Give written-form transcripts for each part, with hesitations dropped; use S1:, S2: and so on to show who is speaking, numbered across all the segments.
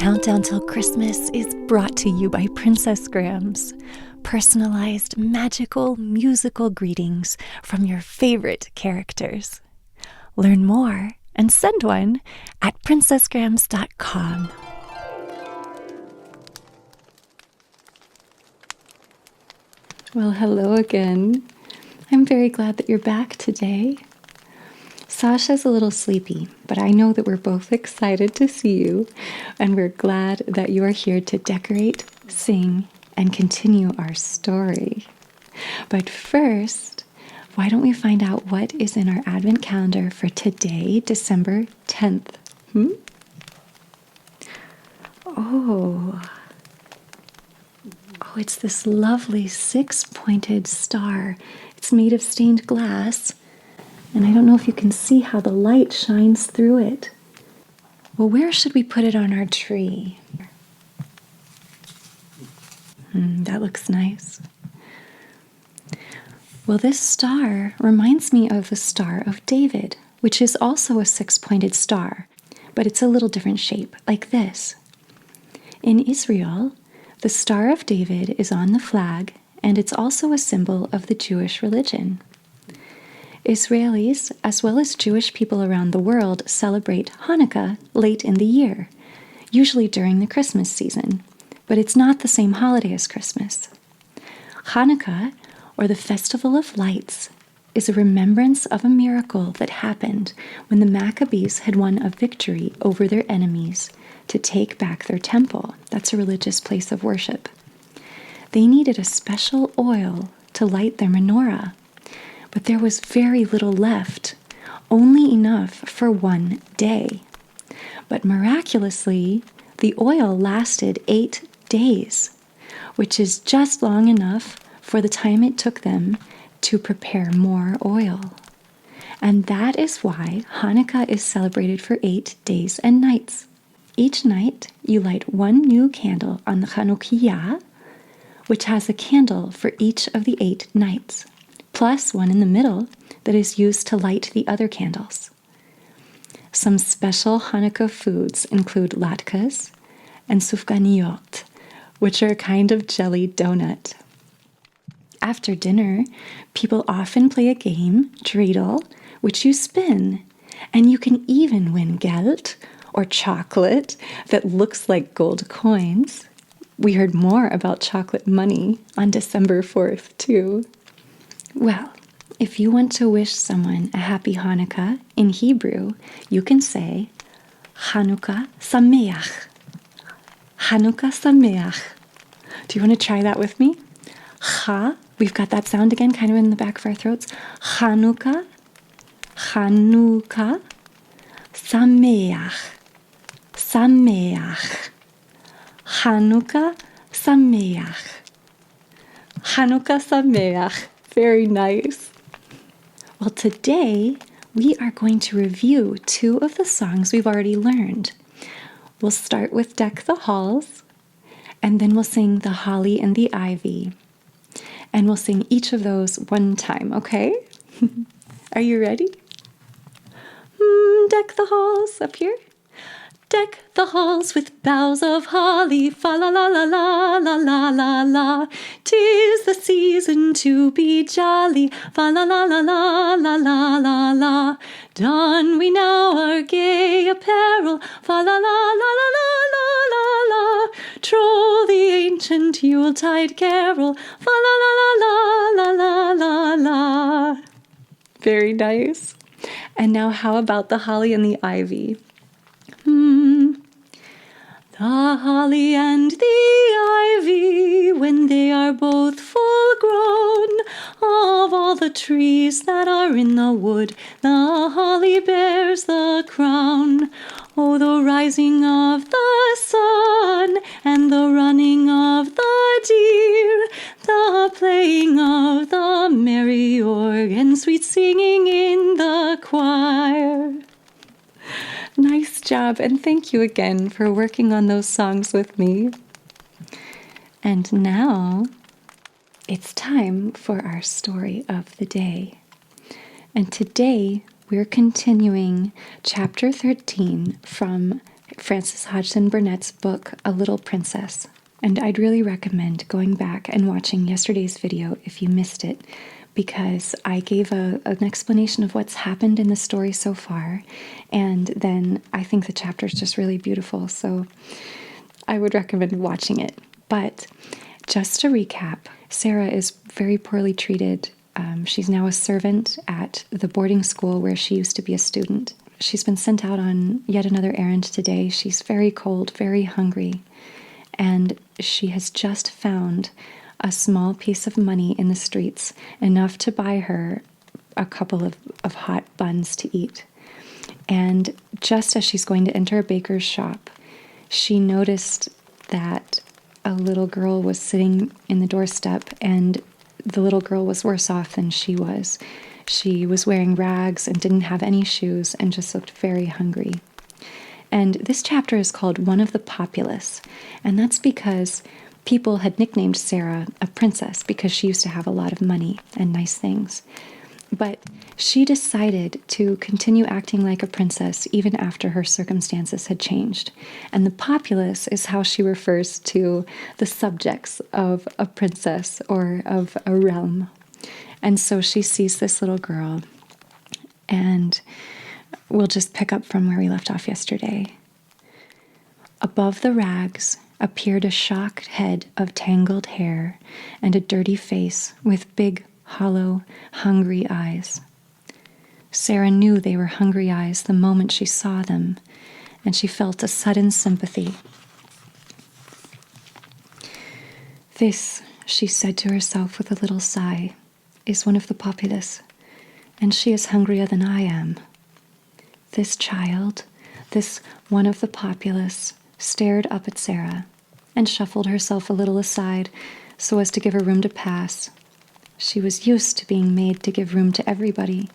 S1: Countdown Till Christmas is brought to you by Princess Grams. Personalized, magical, musical greetings from your favorite characters. Learn more and send one at princessgrams.com. Well, hello again. I'm very glad that you're back today. Sasha's a little sleepy, but I know that we're both excited to see you, and we're glad that you are here to decorate, sing, and continue our story. But first, why don't we find out what is in our Advent calendar for today, December 10th? Oh, it's this lovely six-pointed star. It's made of stained glass. And I don't know if you can see how the light shines through it. Well, where should we put it on our tree? That looks nice. Well, this star reminds me of the Star of David, which is also a six-pointed star, but it's a little different shape, like this. In Israel, the Star of David is on the flag, and it's also a symbol of the Jewish religion. Israelis, as well as Jewish people around the world, celebrate Hanukkah late in the year, usually during the Christmas season, but it's not the same holiday as Christmas. Hanukkah, or the Festival of Lights, is a remembrance of a miracle that happened when the Maccabees had won a victory over their enemies to take back their temple. That's a religious place of worship. They needed a special oil to light their menorah, but there was very little left, only enough for one day. But miraculously, the oil lasted 8 days, which is just long enough for the time it took them to prepare more oil. And that is why Hanukkah is celebrated for 8 days and nights. Each night, you light one new candle on the Chanukah, which has a candle for each of the 8 nights, plus one in the middle that is used to light the other candles. Some special Hanukkah foods include latkes and sufganiyot, which are a kind of jelly donut. After dinner, people often play a game, dreidel, which you spin, and you can even win geld, or chocolate, that looks like gold coins. We heard more about chocolate money on December 4th, too. Well, if you want to wish someone a happy Hanukkah in Hebrew, you can say Chanukah Sameach. Chanukah Sameach. Do you want to try that with me? Cha, we've got that sound again, kind of in the back of our throats. Chanukah, Chanukah, Sameach, Sameach. Chanukah Sameach. Chanukah Sameach. Very nice. Well, today we are going to review 2 of the songs we've already learned. We'll start with Deck the Halls, and then we'll sing The Holly and the Ivy. And we'll sing each of those one time, okay? Are you ready? Deck the halls up here. Deck the halls with boughs of holly, fa la la la la la la la la. 'Tis the season to be jolly, fa la la la la la la la la. Don we now our gay apparel, fa la la la la la la la la. Troll the ancient Yuletide carol, fa la la la la la la la. Very nice. And now how about the holly and the ivy? The holly and the ivy, when they are both full grown, of all the trees that are in the wood, the holly bears the crown. Oh, the rising of the sun, and the running of the deer, the playing of the merry organ, sweet singing in the choir. Nice job, and thank you again for working on those songs with me. And now it's time for our story of the day. And today we're continuing chapter 13 from Frances Hodgson Burnett's book, A Little Princess. And I'd really recommend going back and watching yesterday's video if you missed it, because I gave an explanation of what's happened in the story so far, and then I think the chapter is just really beautiful, so I would recommend watching it. But just to recap, Sarah is very poorly treated. She's now a servant at the boarding school where she used to be a student. She's been sent out on yet another errand today. She's very cold, very hungry, and she has just found a small piece of money in the streets, enough to buy her a couple of hot buns to eat. And just as she's going to enter a baker's shop, she noticed that a little girl was sitting in the doorstep, and the little girl was worse off than she was. She was wearing rags and didn't have any shoes and just looked very hungry. And this chapter is called One of the Populace, and that's because people had nicknamed Sarah a princess because she used to have a lot of money and nice things. But she decided to continue acting like a princess even after her circumstances had changed. And the populace is how she refers to the subjects of a princess or of a realm. And so she sees this little girl, and we'll just pick up from where we left off yesterday. Above the rags appeared a shocked head of tangled hair and a dirty face with big, hollow, hungry eyes. Sarah knew they were hungry eyes the moment she saw them, and she felt a sudden sympathy. This, she said to herself with a little sigh, is one of the populace, and she is hungrier than I am. This child, this one of the populace, stared up at Sarah and shuffled herself a little aside so as to give her room to pass. She was used to being made to give room to everybody.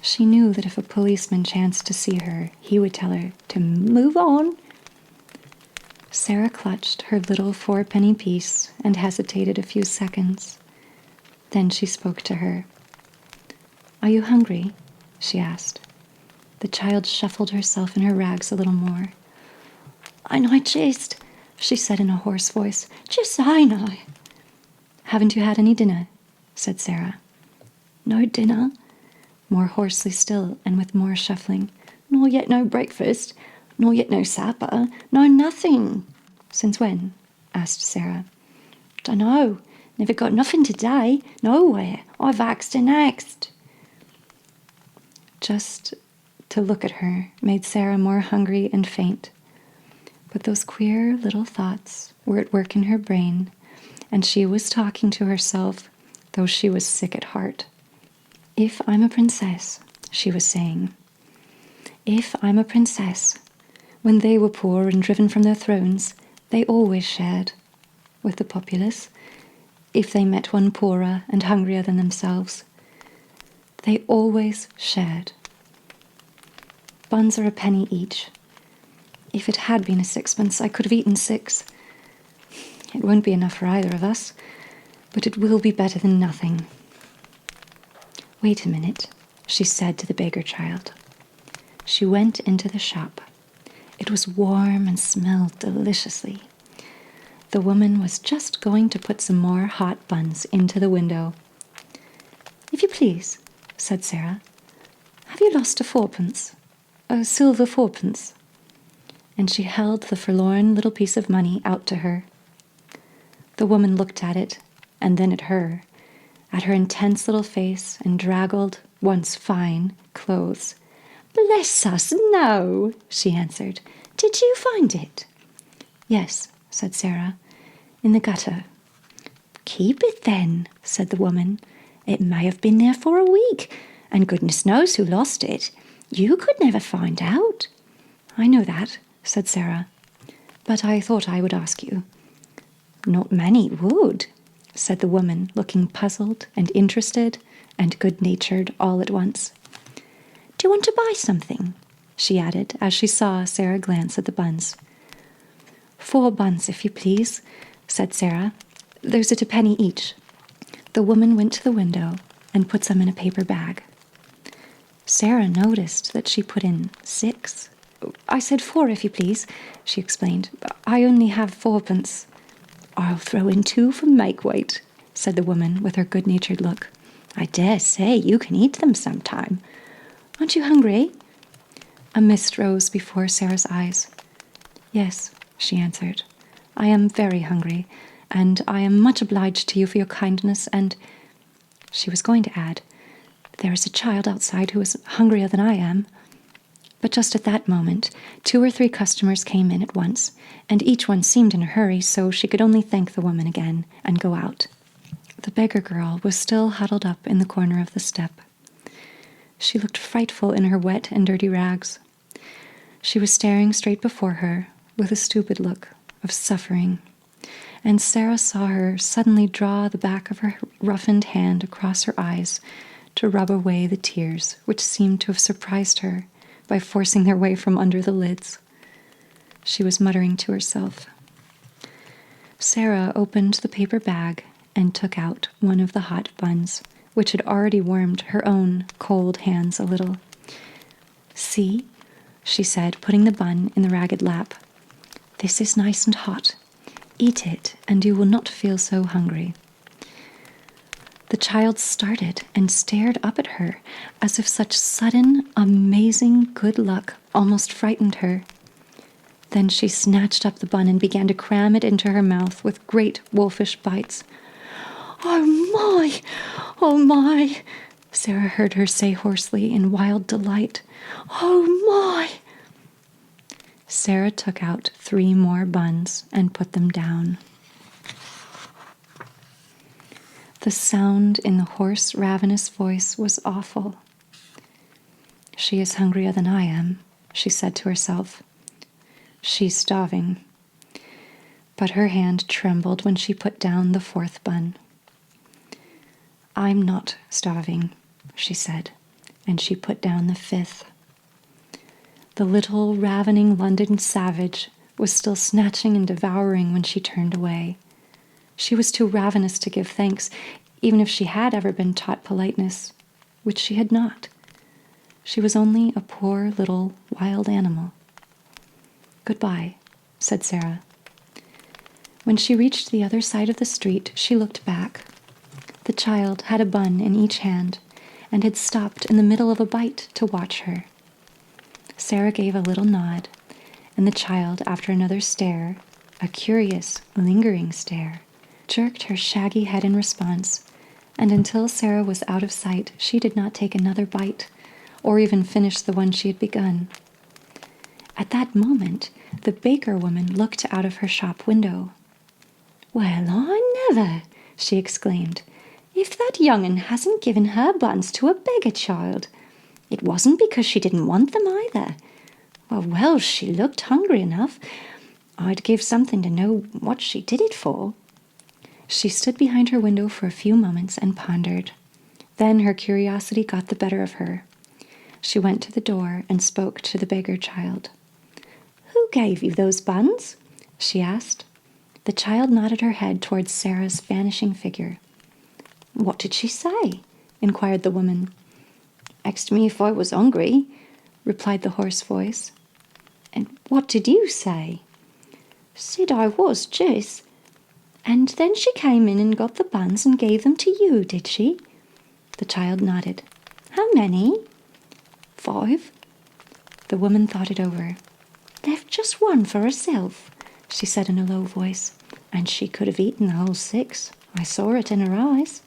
S1: She knew that if a policeman chanced to see her, he would tell her to move on. Sarah clutched her little 4-penny piece and hesitated a few seconds. Then she spoke to her. "Are you hungry?" she asked. The child shuffled herself in her rags a little more. "I know, just," she said in a hoarse voice. "Just I know." "Haven't you had any dinner?" said Sarah. "No dinner," more hoarsely still and with more shuffling. "Nor yet no breakfast, nor yet no supper, no nothing." "Since when?" asked Sarah. "Dunno. Never got nothing today, nowhere. I've axed and axed." Just to look at her made Sarah more hungry and faint. But those queer little thoughts were at work in her brain, and she was talking to herself, though she was sick at heart. "If I'm a princess," she was saying, "if I'm a princess, when they were poor and driven from their thrones, they always shared with the populace. If they met one poorer and hungrier than themselves, they always shared. Buns are a penny each. If it had been a 6pence, I could have eaten 6. It won't be enough for either of us, but it will be better than nothing." "Wait a minute," she said to the beggar child. She went into the shop. It was warm and smelled deliciously. The woman was just going to put some more hot buns into the window. "If you please," said Sarah, "have you lost a 4pence? A silver 4pence?" And she held the forlorn little piece of money out to her. The woman looked at it, and then at her intense little face and draggled, once fine, clothes. "Bless us, no," she answered. "Did you find it?" "Yes," said Sarah, "in the gutter." "Keep it then," said the woman. "It may have been there for a week, and goodness knows who lost it. You could never find out." "I know that," said Sarah, "but I thought I would ask you." "Not many would," said the woman, looking puzzled and interested and good-natured all at once. "Do you want to buy something?" she added as she saw Sarah glance at the buns. "4 buns, if you please," said Sarah. "Those at a penny each." The woman went to the window and put some in a paper bag. Sarah noticed that she put in 6 I said 4, if you please, she explained. I only have 4pence. I'll throw in 2 for make weight, said the woman with her good-natured look. I dare say you can eat them sometime. Aren't you hungry? A mist rose before Sarah's eyes. Yes, she answered. I am very hungry, and I am much obliged to you for your kindness, and... She was going to add, there is a child outside who is hungrier than I am. But just at that moment, 2 or 3 customers came in at once, and each one seemed in a hurry, so she could only thank the woman again and go out. The beggar girl was still huddled up in the corner of the step. She looked frightful in her wet and dirty rags. She was staring straight before her with a stupid look of suffering, and Sarah saw her suddenly draw the back of her roughened hand across her eyes to rub away the tears which seemed to have surprised her by forcing their way from under the lids. She was muttering to herself. Sarah opened the paper bag and took out one of the hot buns, which had already warmed her own cold hands a little. See, she said, putting the bun in the ragged lap. This is nice and hot. Eat it, and you will not feel so hungry. The child started and stared up at her as if such sudden, amazing good luck almost frightened her. Then she snatched up the bun and began to cram it into her mouth with great wolfish bites. Oh my! Oh my! Sarah heard her say hoarsely in wild delight. Oh my! Sarah took out 3 more buns and put them down. The sound in the hoarse, ravenous voice was awful. She is hungrier than I am, she said to herself. She's starving. But her hand trembled when she put down the 4th bun. I'm not starving, she said, and she put down the 5th. The little ravening London savage was still snatching and devouring when she turned away. She was too ravenous to give thanks, even if she had ever been taught politeness, which she had not. She was only a poor little wild animal. Goodbye, said Sarah. When she reached the other side of the street, she looked back. The child had a bun in each hand and had stopped in the middle of a bite to watch her. Sarah gave a little nod, and the child, after another stare, a curious, lingering stare, jerked her shaggy head in response, and until Sarah was out of sight, she did not take another bite, or even finish the one she had begun. At that moment, the baker woman looked out of her shop window. Well, I never, she exclaimed. If that young'un hasn't given her buns to a beggar child. It wasn't because she didn't want them either. Well, she looked hungry enough. I'd give something to know what she did it for. She stood behind her window for a few moments and pondered. Then her curiosity got the better of her. She went to the door and spoke to the beggar child. Who gave you those buns? She asked. The child nodded her head towards Sarah's vanishing figure. What did she say? Inquired the woman. Asked me if I was hungry, replied the hoarse voice. And what did you say? Said I was, Jess. And then she came in and got the buns and gave them to you, did she? The child nodded. How many? 5. The woman thought it over. Left just one for herself, she said in a low voice, and she could have eaten the whole 6. I saw it in her eyes.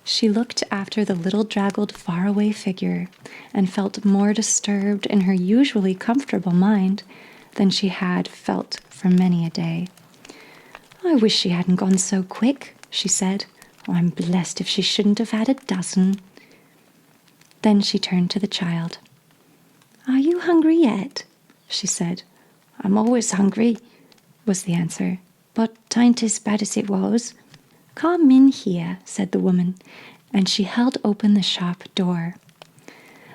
S1: She looked after the little draggled faraway figure and felt more disturbed in her usually comfortable mind than she had felt for many a day. I wish she hadn't gone so quick, she said. I'm blessed if she shouldn't have had a dozen. Then she turned to the child. Are you hungry yet? She said. I'm always hungry, was the answer, but 'tain't as bad as it was. Come in here, said the woman, and she held open the shop door.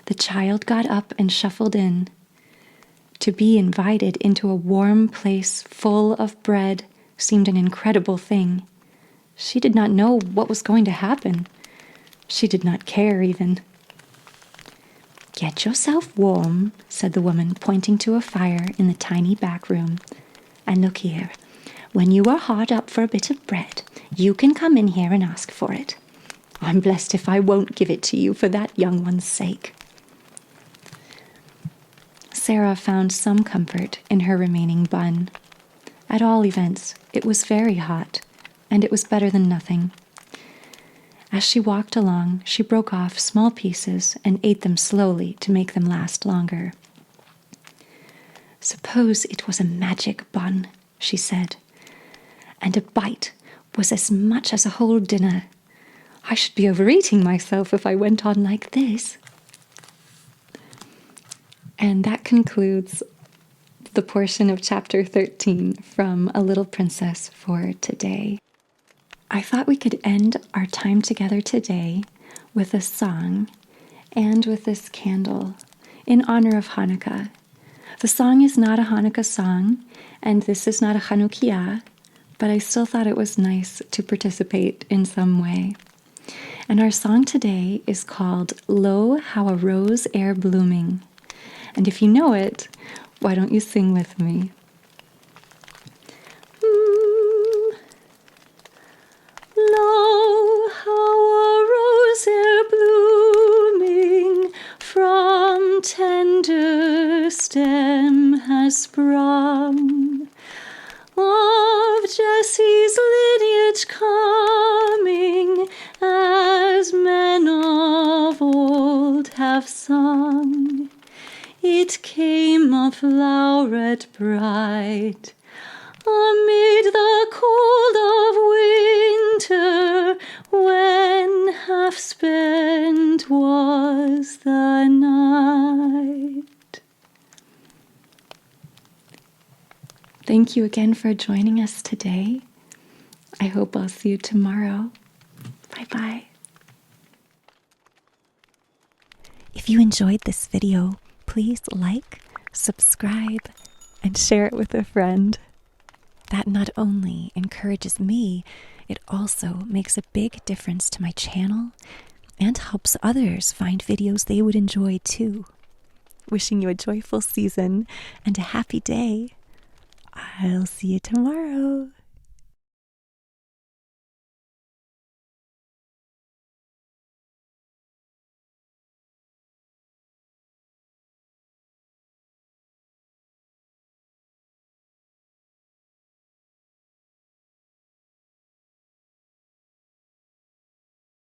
S1: The child got up and shuffled in. To be invited into a warm place full of bread seemed an incredible thing. She did not know what was going to happen. She did not care even. Get yourself warm, said the woman, pointing to a fire in the tiny back room. And look here, when you are hard up for a bit of bread, you can come in here and ask for it. I'm blessed if I won't give it to you for that young one's sake. Sarah found some comfort in her remaining bun. At all events, it was very hot, and it was better than nothing. As she walked along, she broke off small pieces and ate them slowly to make them last longer. Suppose it was a magic bun, she said, and a bite was as much as a whole dinner. I should be overeating myself if I went on like this. And that concludes the portion of chapter 13 from A Little Princess for today. I thought we could end our time together today with a song and with this candle in honor of Hanukkah. The song is not a Hanukkah song, and this is not a Chanukah, but I still thought it was nice to participate in some way. And our song today is called Lo, How a Rose Ere Blooming. And if you know it, why don't you sing with me? Lo, how a rose ere blooming from tender stem has sprung, of Jesse's lineage coming, as men of old have sung. It came a floweret bright, amid the cold of winter, when half spent was the night. Thank you again for joining us today. I hope I'll see you tomorrow. Bye-bye. If you enjoyed this video, please like, subscribe, and share it with a friend. That not only encourages me, it also makes a big difference to my channel and helps others find videos they would enjoy too. Wishing you a joyful season and a happy day. I'll see you tomorrow.